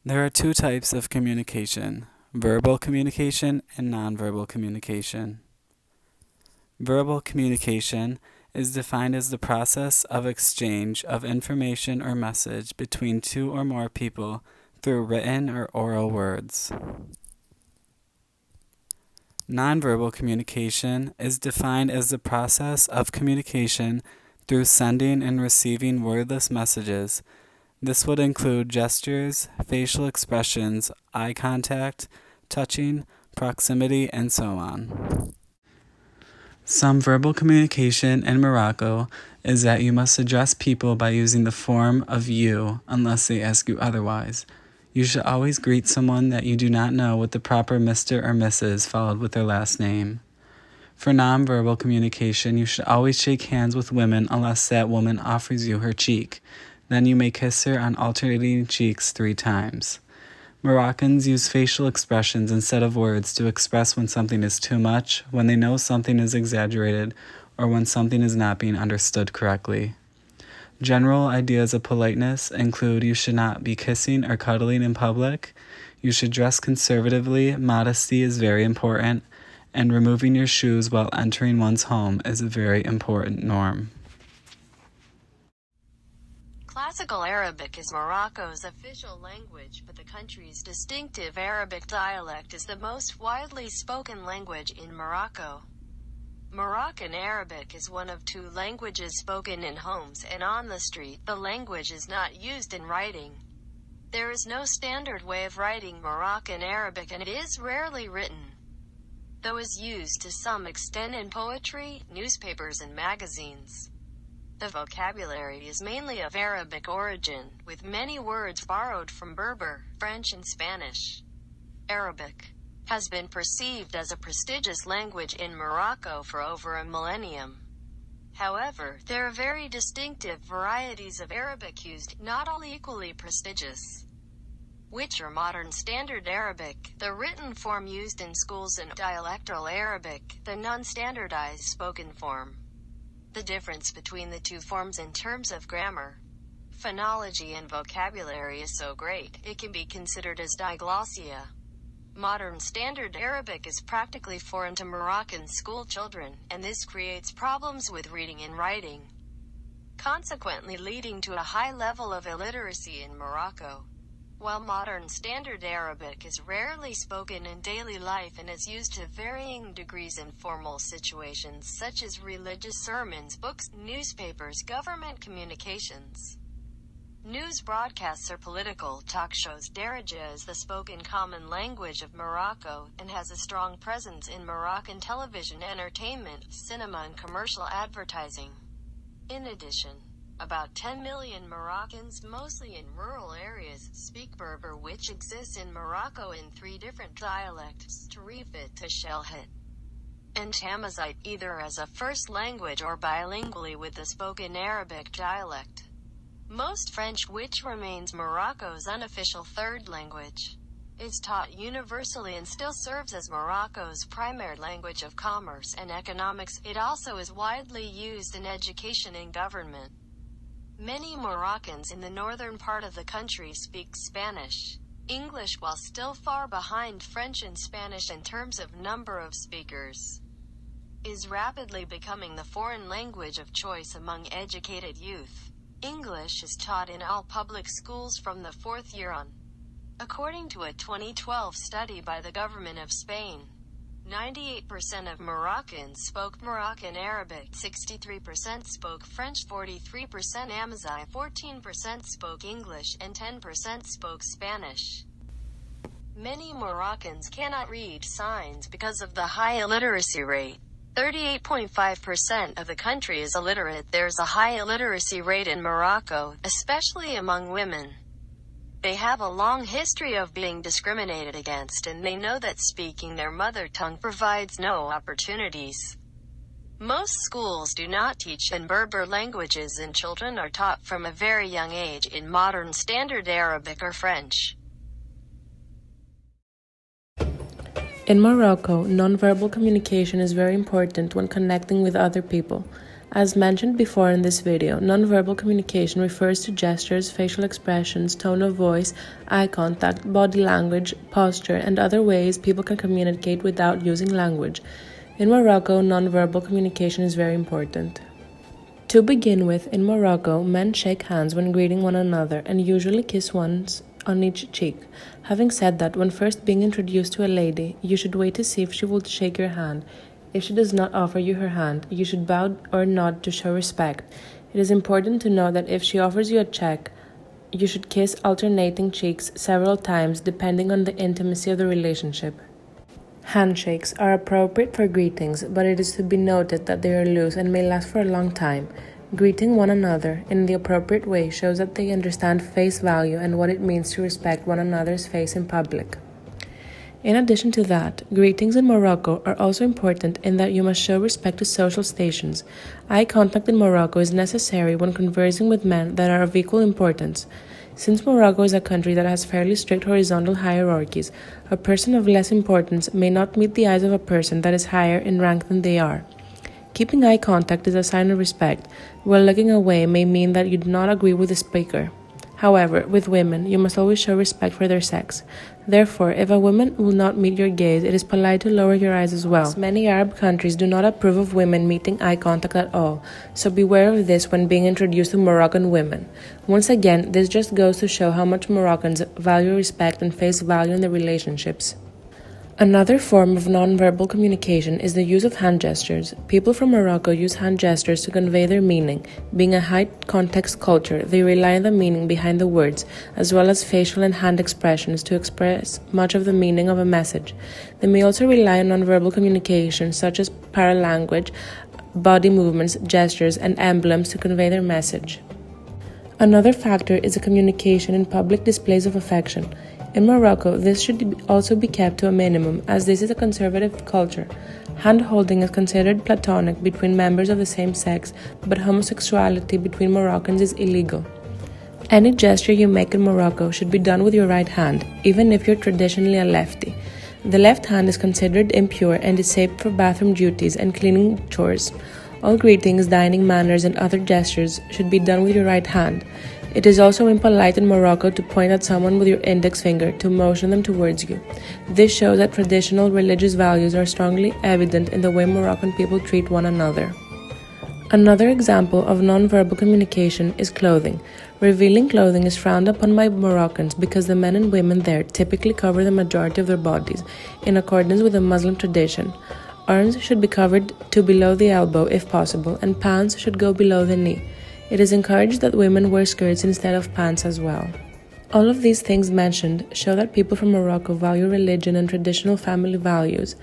There are two types of communication: verbal communication and nonverbal communication. Verbal communication is defined as the process of exchange of information or message between two or more people through written or oral words. Nonverbal communication is defined as the process of communication through sending and receiving wordless messages. This would include gestures, facial expressions, eye contact, touching, proximity, and so on. Some verbal communication in Morocco is that you must address people by using the form of you unless they ask you otherwise. You should always greet someone that you do not know with the proper Mr. or Mrs. followed with their last name. For nonverbal communication, you should always shake hands with women unless that woman offers you her cheek. Then you may kiss her on alternating cheeks 3 times. Moroccans use facial expressions instead of words to express when something is too much, when they know something is exaggerated, or when something is not being understood correctly. General ideas of politeness include you should not be kissing or cuddling in public, you should dress conservatively, modesty is very important, and removing your shoes while entering one's home is a very important norm. Classical Arabic is Morocco's official language, but the country's distinctive Arabic dialect is the most widely spoken language in Morocco. Moroccan Arabic is one of 2 languages spoken in homes and on the street. The language is not used in writing. There is no standard way of writing Moroccan Arabic, and it is rarely written, though is used to some extent in poetry, newspapers and magazines. The vocabulary is mainly of Arabic origin, with many words borrowed from Berber, French and Spanish. Arabic has been perceived as a prestigious language in Morocco for over a millennium. However, there are very distinctive varieties of Arabic used, not all equally prestigious, which are Modern Standard Arabic, the written form used in schools, and Dialectal Arabic, the non-standardized spoken form. The difference between the 2 forms in terms of grammar, phonology and vocabulary is so great, it can be considered as diglossia. Modern Standard Arabic is practically foreign to Moroccan school children, and this creates problems with reading and writing, consequently leading to a high level of illiteracy in Morocco. While Modern Standard Arabic is rarely spoken in daily life and is used to varying degrees in formal situations such as religious sermons, books, newspapers, government communications, news broadcasts or political talk shows, Darija is the spoken common language of Morocco, and has a strong presence in Moroccan television entertainment, cinema and commercial advertising. In addition, about 10 million Moroccans, mostly in rural areas, speak Berber, which exists in Morocco in 3 different dialects: Tarifit, Tashelhit, and Tamazight, either as a first language or bilingually with the spoken Arabic dialect. Most French, which remains Morocco's unofficial 3rd language, is taught universally and still serves as Morocco's primary language of commerce and economics. It also is widely used in education and government. Many Moroccans in the northern part of the country speak Spanish. English, while still far behind French and Spanish in terms of number of speakers, is rapidly becoming the foreign language of choice among educated youth. English is taught in all public schools from the 4th year on. According to a 2012 study by the government of Spain, 98% of Moroccans spoke Moroccan Arabic, 63% spoke French, 43% Amazigh, 14% spoke English, and 10% spoke Spanish. Many Moroccans cannot read signs because of the high illiteracy rate. 38.5% of the country is illiterate. There's a high illiteracy rate in Morocco, especially among women. They have a long history of being discriminated against, and they know that speaking their mother tongue provides no opportunities. Most schools do not teach in Berber languages, and children are taught from a very young age in Modern Standard Arabic or French. In Morocco, nonverbal communication is very important when connecting with other people. As mentioned before in this video, nonverbal communication refers to gestures, facial expressions, tone of voice, eye contact, body language, posture, and other ways people can communicate without using language. In Morocco, nonverbal communication is very important. To begin with, in Morocco, men shake hands when greeting one another and usually kiss once on each cheek. Having said that, when first being introduced to a lady, you should wait to see if she will shake your hand. If she does not offer you her hand, you should bow or nod to show respect. It is important to know that if she offers you a check, you should kiss alternating cheeks several times depending on the intimacy of the relationship. Handshakes are appropriate for greetings, but it is to be noted that they are loose and may last for a long time. Greeting one another in the appropriate way shows that they understand face value and what it means to respect one another's face in public. In addition to that, greetings in Morocco are also important in that you must show respect to social stations. Eye contact in Morocco is necessary when conversing with men that are of equal importance. Since Morocco is a country that has fairly strict horizontal hierarchies, a person of less importance may not meet the eyes of a person that is higher in rank than they are. Keeping eye contact is a sign of respect, while looking away may mean that you do not agree with the speaker. However, with women, you must always show respect for their sex. Therefore, if a woman will not meet your gaze, it is polite to lower your eyes as well. Many Arab countries do not approve of women meeting eye contact at all, so beware of this when being introduced to Moroccan women. Once again, this just goes to show how much Moroccans value respect and face value in their relationships. Another form of nonverbal communication is the use of hand gestures. People from Morocco use hand gestures to convey their meaning. Being a high-context culture, they rely on the meaning behind the words, as well as facial and hand expressions to express much of the meaning of a message. They may also rely on nonverbal communication, such as paralanguage, body movements, gestures, and emblems to convey their message. Another factor is the communication in public displays of affection. In Morocco, this should also be kept to a minimum, as this is a conservative culture. Hand-holding is considered platonic between members of the same sex, but homosexuality between Moroccans is illegal. Any gesture you make in Morocco should be done with your right hand, even if you're traditionally a lefty. The left hand is considered impure and is saved for bathroom duties and cleaning chores. All greetings, dining manners, and other gestures should be done with your right hand. It is also impolite in Morocco to point at someone with your index finger to motion them towards you. This shows that traditional religious values are strongly evident in the way Moroccan people treat one another. Another example of nonverbal communication is clothing. Revealing clothing is frowned upon by Moroccans because the men and women there typically cover the majority of their bodies, in accordance with the Muslim tradition. Arms should be covered to below the elbow if possible, and pants should go below the knee. It is encouraged that women wear skirts instead of pants as well. All of these things mentioned show that people from Morocco value religion and traditional family values.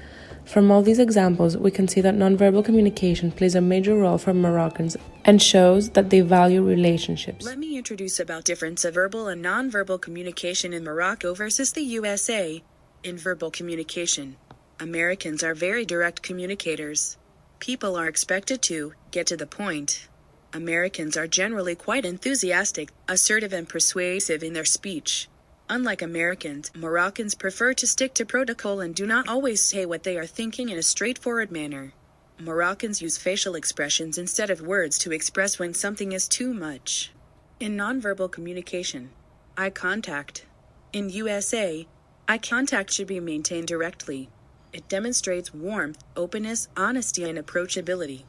From all these examples, we can see that nonverbal communication plays a major role for Moroccans and shows that they value relationships. Let me introduce about difference of verbal and nonverbal communication in Morocco versus the USA. In verbal communication, Americans are very direct communicators. People are expected to get to the point. Americans are generally quite enthusiastic, assertive, and persuasive in their speech. Unlike Americans, Moroccans prefer to stick to protocol and do not always say what they are thinking in a straightforward manner. Moroccans use facial expressions instead of words to express when something is too much. In nonverbal communication, eye contact. In USA, eye contact should be maintained directly. It demonstrates warmth, openness, honesty, and approachability.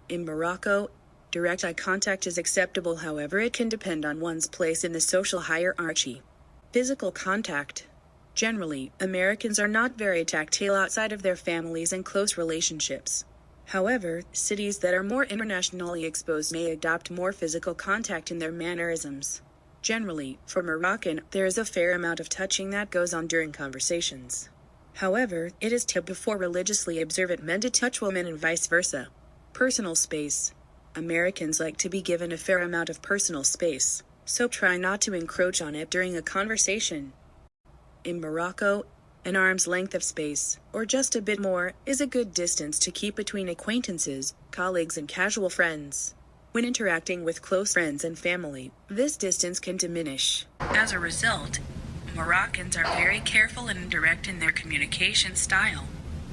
In Morocco, direct eye contact is acceptable, however it can depend on one's place in the social hierarchy. Physical contact. Generally, Americans are not very tactile outside of their families and close relationships. However, cities that are more internationally exposed may adopt more physical contact in their mannerisms. Generally, for Moroccan, there is a fair amount of touching that goes on during conversations. However, it is taboo for religiously observant men to touch women and vice versa. Personal space. Americans like to be given a fair amount of personal space, so try not to encroach on it during a conversation. In Morocco, an arm's length of space, or just a bit more, is a good distance to keep between acquaintances, colleagues, and casual friends. When interacting with close friends and family, this distance can diminish. As a result, Moroccans are very careful and direct in their communication style.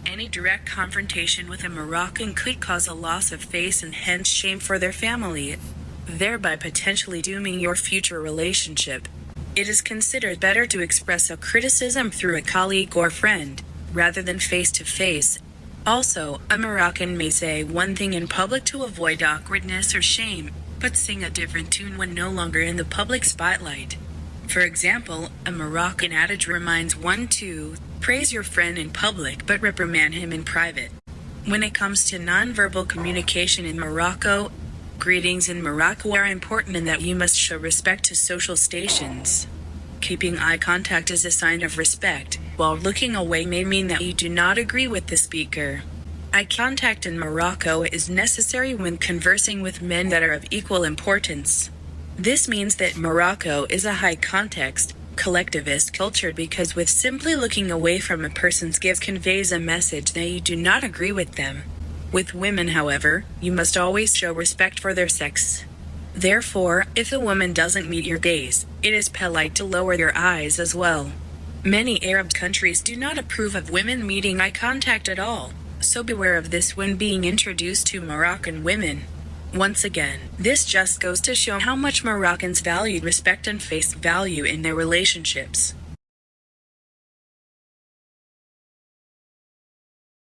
Any direct confrontation with a Moroccan could cause a loss of face and hence shame for their family, thereby potentially dooming your future relationship. It is considered better to express a criticism through a colleague or friend, rather than face to face. Also, a Moroccan may say one thing in public to avoid awkwardness or shame, but sing a different tune when no longer in the public spotlight. For example, a Moroccan adage reminds one to praise your friend in public but reprimand him in private. When it comes to nonverbal communication in Morocco, greetings in Morocco are important in that you must show respect to social stations. Keeping eye contact is a sign of respect, while looking away may mean that you do not agree with the speaker. Eye contact in Morocco is necessary when conversing with men that are of equal importance. This means that Morocco is a high-context, collectivist culture because with simply looking away from a person's gaze conveys a message that you do not agree with them. With women, however, you must always show respect for their sex. Therefore, if a woman doesn't meet your gaze, it is polite to lower your eyes as well. Many Arab countries do not approve of women meeting eye contact at all, so beware of this when being introduced to Moroccan women. Once again, this just goes to show how much Moroccans value respect and face value in their relationships.